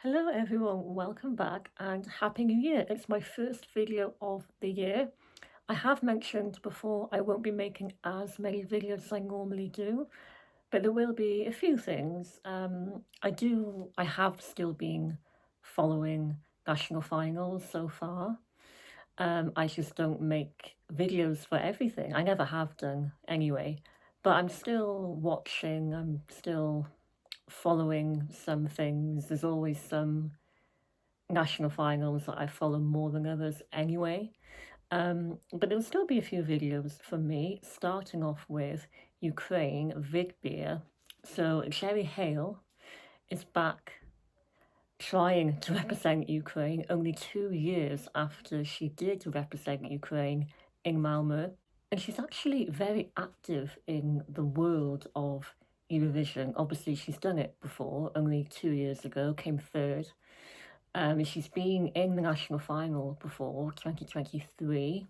Hello everyone, welcome back and Happy New Year. It's my first video of the year. I have mentioned before I won't be making as many videos as I normally do, but there will be a few things. I have still been following national finals so far. I just don't make videos for everything. I never have done anyway, but I'm still watching, I'm still following some things. There's always some national finals that I follow more than others anyway. But there'll still be a few videos for me, starting off with Ukraine, Vidbir. So Heil is back trying to represent Ukraine only 2 years after she did represent Ukraine in Malmö. And she's actually very active in the world of Eurovision. Obviously, she's done it before, only 2 years ago, came third. She's been in the national final before, 2023,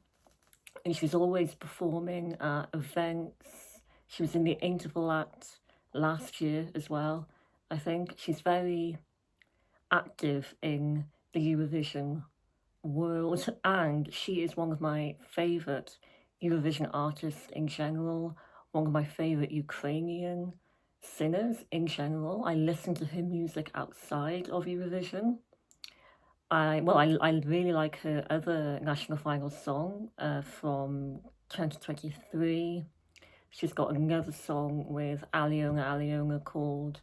and she's always performing at events. She was in the interval act last year as well. I think she's very active in the Eurovision world, and she is one of my favourite Eurovision artists in general, one of my favourite Ukrainian singers in general. I listen to her music outside of Eurovision. I really like her other national final song from 2023. She's got another song with Aliona called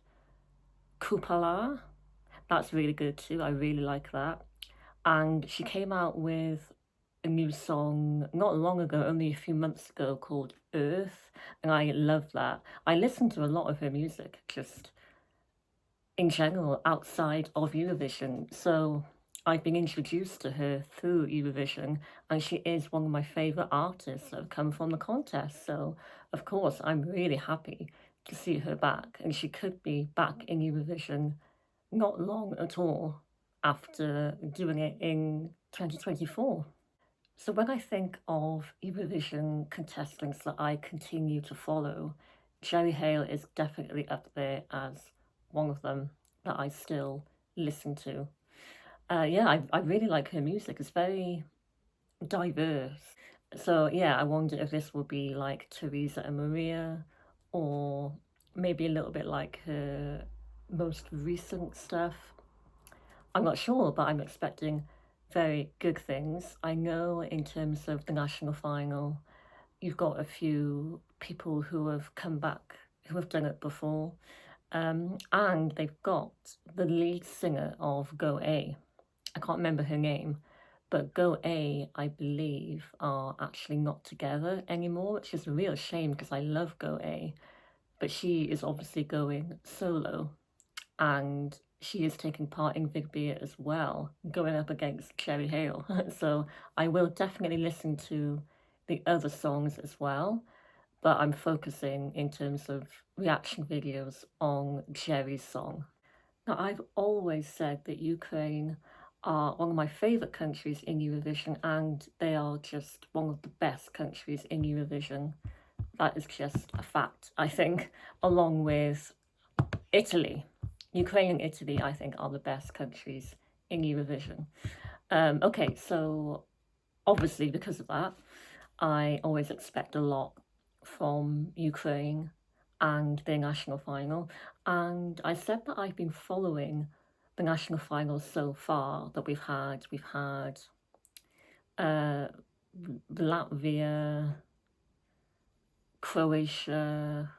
Kupala. That's really good too. I really like that. And she came out with a new song not long ago, only a few months ago, called Earth, and I love that. I listen to a lot of her music, just in general, outside of Eurovision. So I've been introduced to her through Eurovision, and she is one of my favourite artists that have come from the contest. So, of course, I'm really happy to see her back, and she could be back in Eurovision not long at all after doing it in 2024. So when I think of Eurovision contestants that I continue to follow, Heil is definitely up there as one of them that I still listen to. Yeah, I really like her music. It's very diverse. So yeah, I wonder if this will be like Teresa and Maria, or maybe a little bit like her most recent stuff. I'm not sure, but I'm expecting very good things. I know in terms of the national final, you've got a few people who have come back, who have done it before, and they've got the lead singer of Go A. I can't remember her name, but Go A, I believe, are actually not together anymore, which is a real shame because I love Go A. But she is obviously going solo, and she is taking part in Vidbir as well, going up against Cherry Hale. So I will definitely listen to the other songs as well, but I'm focusing in terms of reaction videos on Cherry's song. Now, I've always said that Ukraine are one of my favourite countries in Eurovision, and they are just one of the best countries in Eurovision. That is just a fact, I think, along with Italy. Ukraine and Italy, I think, are the best countries in Eurovision. Okay, so obviously, because of that, I always expect a lot from Ukraine and their national final. And I said that I've been following the national finals so far that we've had. We've had uh, Latvia, Croatia,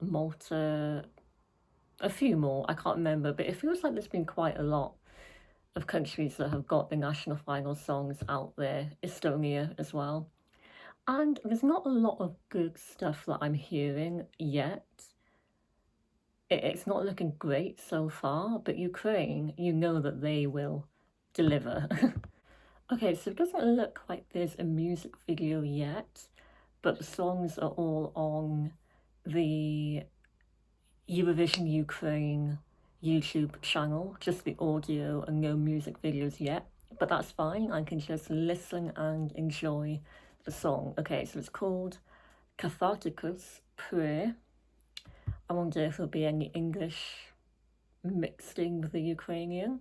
Malta, a few more. I can't remember, but it feels like there's been quite a lot of countries that have got the national final songs out there. Estonia as well. And there's not a lot of good stuff that I'm hearing yet. It's not looking great so far, but Ukraine, you know that they will deliver. Okay, so it doesn't look like there's a music video yet, but the songs are all on the Eurovision Ukraine YouTube channel, just the audio and no music videos yet, but that's fine. I can just listen and enjoy the song. Okay, so it's called Catharticus Prayer. I wonder if there'll be any English mixed in with the Ukrainian.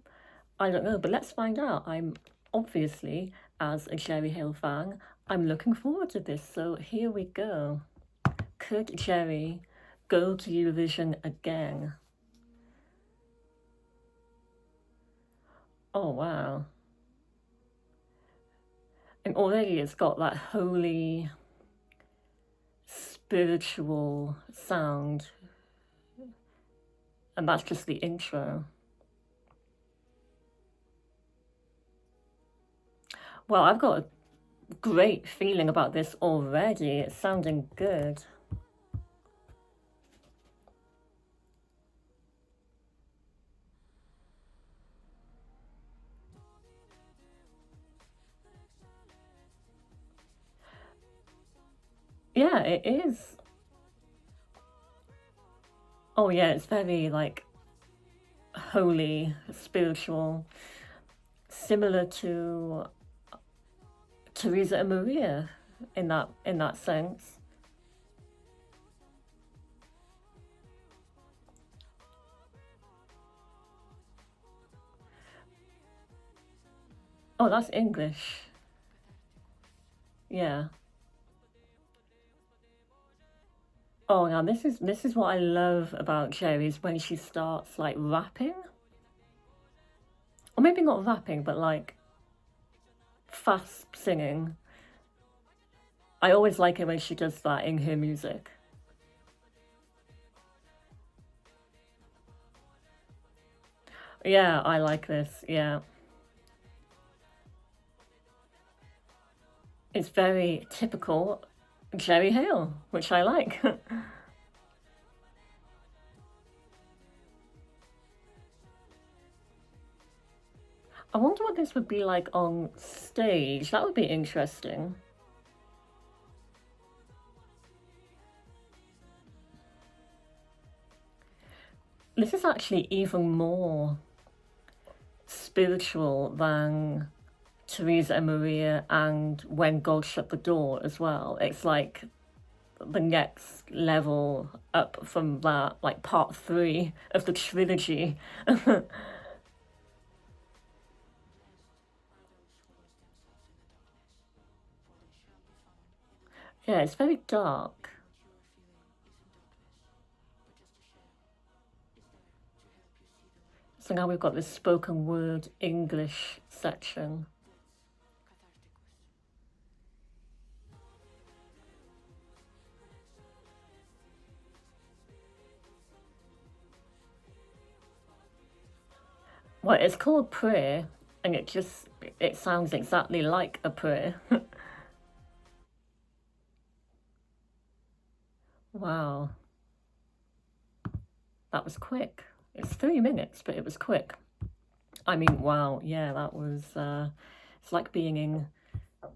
I don't know, but let's find out. I'm obviously, as a Jerry Heil fan, I'm looking forward to this. So here we go. Could Jerry go to Eurovision again? Oh wow. And already it's got that holy, spiritual sound. And that's just the intro. Well, I've got a great feeling about this already. It's sounding good. Yeah, it is. Oh yeah, it's very like holy, spiritual, similar to Teresa and Maria in that sense. Oh, that's English. Yeah. Oh, now this is what I love about Jerry is when she starts like rapping, or maybe not rapping, but like fast singing. I always like it when she does that in her music. Yeah, I like this. Yeah, it's very typical Jerry Hale, which I like. I wonder what this would be like on stage. That would be interesting. This is actually even more spiritual than Teresa and Maria and When God Shut the Door as well. It's like the next level up from that, like part three of the trilogy. Yeah, it's very dark. So now we've got this spoken word English section. Well, it's called prayer, and it sounds exactly like a prayer. Wow, that was quick. It's 3 minutes, but it was quick. I mean, wow, yeah, that was. It's like being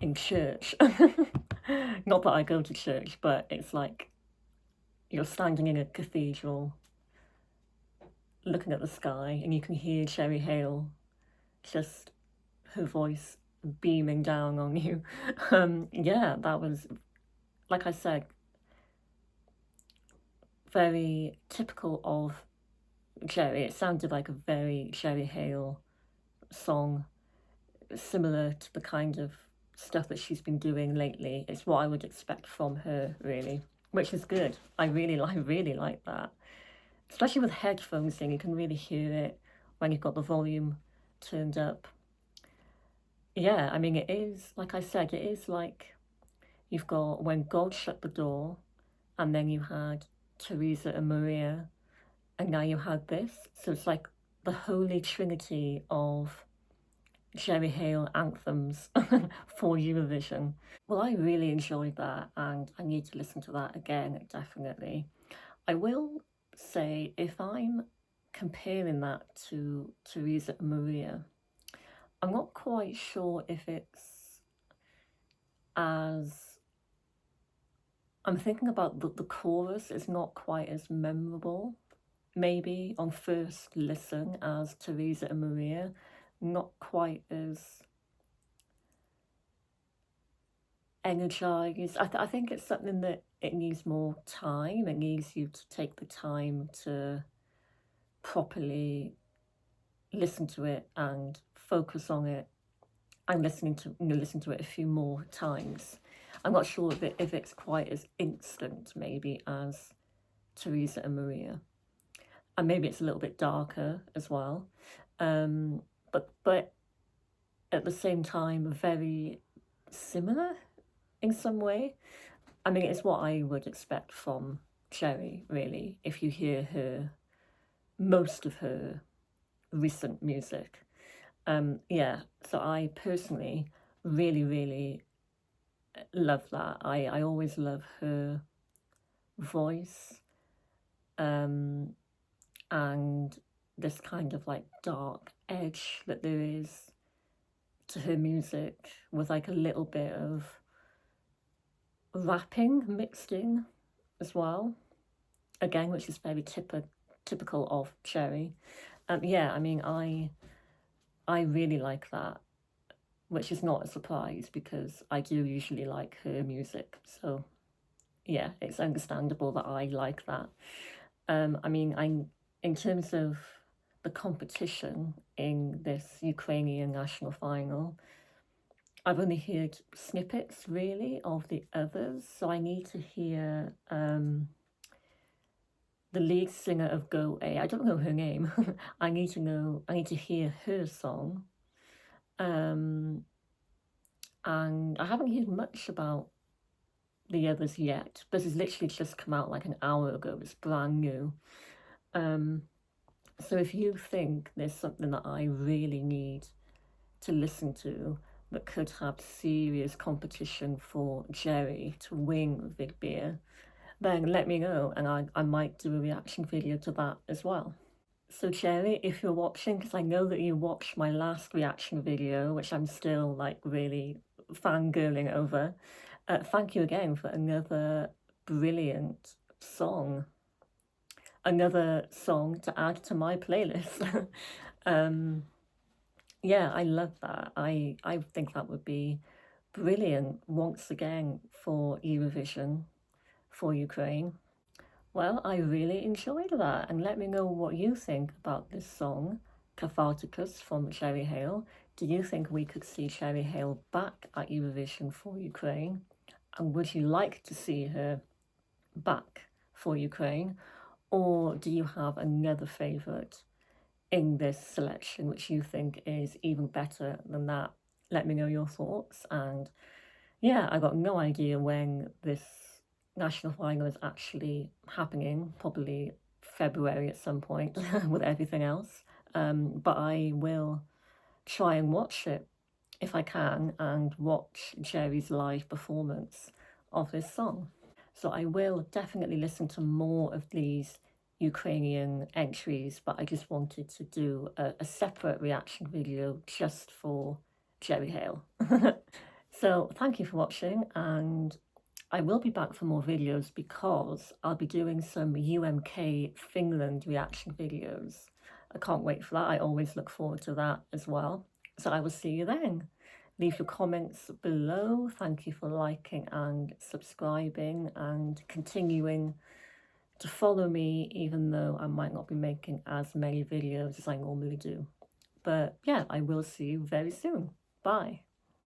in church. Not that I go to church, but it's like you're standing in a cathedral, looking at the sky, and you can hear Sherry Hale, just her voice beaming down on you. Yeah, that was, like I said, very typical of Jerry. It sounded like a very Jerry Hale song, similar to the kind of stuff that she's been doing lately. It's what I would expect from her, really, which is good. I really like that. Especially with headphones in, you can really hear it when you've got the volume turned up. Yeah, I mean, it is, like I said, it is like you've got When God Shut the Door, and then you had Teresa and Maria, and now you had this. So it's like the holy trinity of Jerry Hale anthems for Eurovision. Well, I really enjoyed that, and I need to listen to that again, definitely. I will say, if I'm comparing that to Teresa and Maria, I'm not quite sure if it's as. I'm thinking about the chorus is not quite as memorable, maybe on first listen, as Teresa and Maria. Not quite as energized. I think it's something that it needs more time. It needs you to take the time to properly listen to it and focus on it and listen to it a few more times. I'm not sure if it's quite as instant maybe as Teresa and Maria, and maybe it's a little bit darker as well, but at the same time very similar in some way. I mean, it's what I would expect from Cherry, really, if you hear most of her recent music. Yeah, so I personally really love that. I always love her voice, and this kind of like dark edge that there is to her music, with like a little bit of rapping mixed in as well, again, which is very typical of Cherry. Yeah, I mean, I really like that, which is not a surprise because I do usually like her music. So yeah, it's understandable that I like that. I mean, in terms of the competition in this Ukrainian national final, I've only heard snippets really of the others, so I need to hear the lead singer of Go A. I don't know her name. I need to hear her song. And I haven't heard much about the others yet. This has literally just come out like an hour ago. It's brand new. So if you think there's something that I really need to listen to that could have serious competition for Jerry to win Vidbir, then let me know, and I might do a reaction video to that as well. So Jerry, if you're watching, because I know that you watched my last reaction video, which I'm still like really fangirling over, thank you again for another brilliant song. Another song to add to my playlist. Yeah, I love that. I think that would be brilliant once again for Eurovision for Ukraine. Well, I really enjoyed that, and let me know what you think about this song, Catharticus from Heil. Do you think we could see Heil back at Eurovision for Ukraine? And would you like to see her back for Ukraine? Or do you have another favourite in this selection which you think is even better than that? Let me know your thoughts. And yeah, I got no idea when this national final is actually happening, probably February at some point with everything else. But I will try and watch it if I can, and watch Jerry's live performance of this song. So I will definitely listen to more of these Ukrainian entries, but I just wanted to do a separate reaction video just for Jerry Heil. So thank you for watching, and I will be back for more videos because I'll be doing some UMK Finland reaction videos. I can't wait for that. I always look forward to that as well. So I will see you then. Leave your comments below. Thank you for liking and subscribing and continuing to follow me, even though I might not be making as many videos as I normally do. But yeah, I will see you very soon. Bye.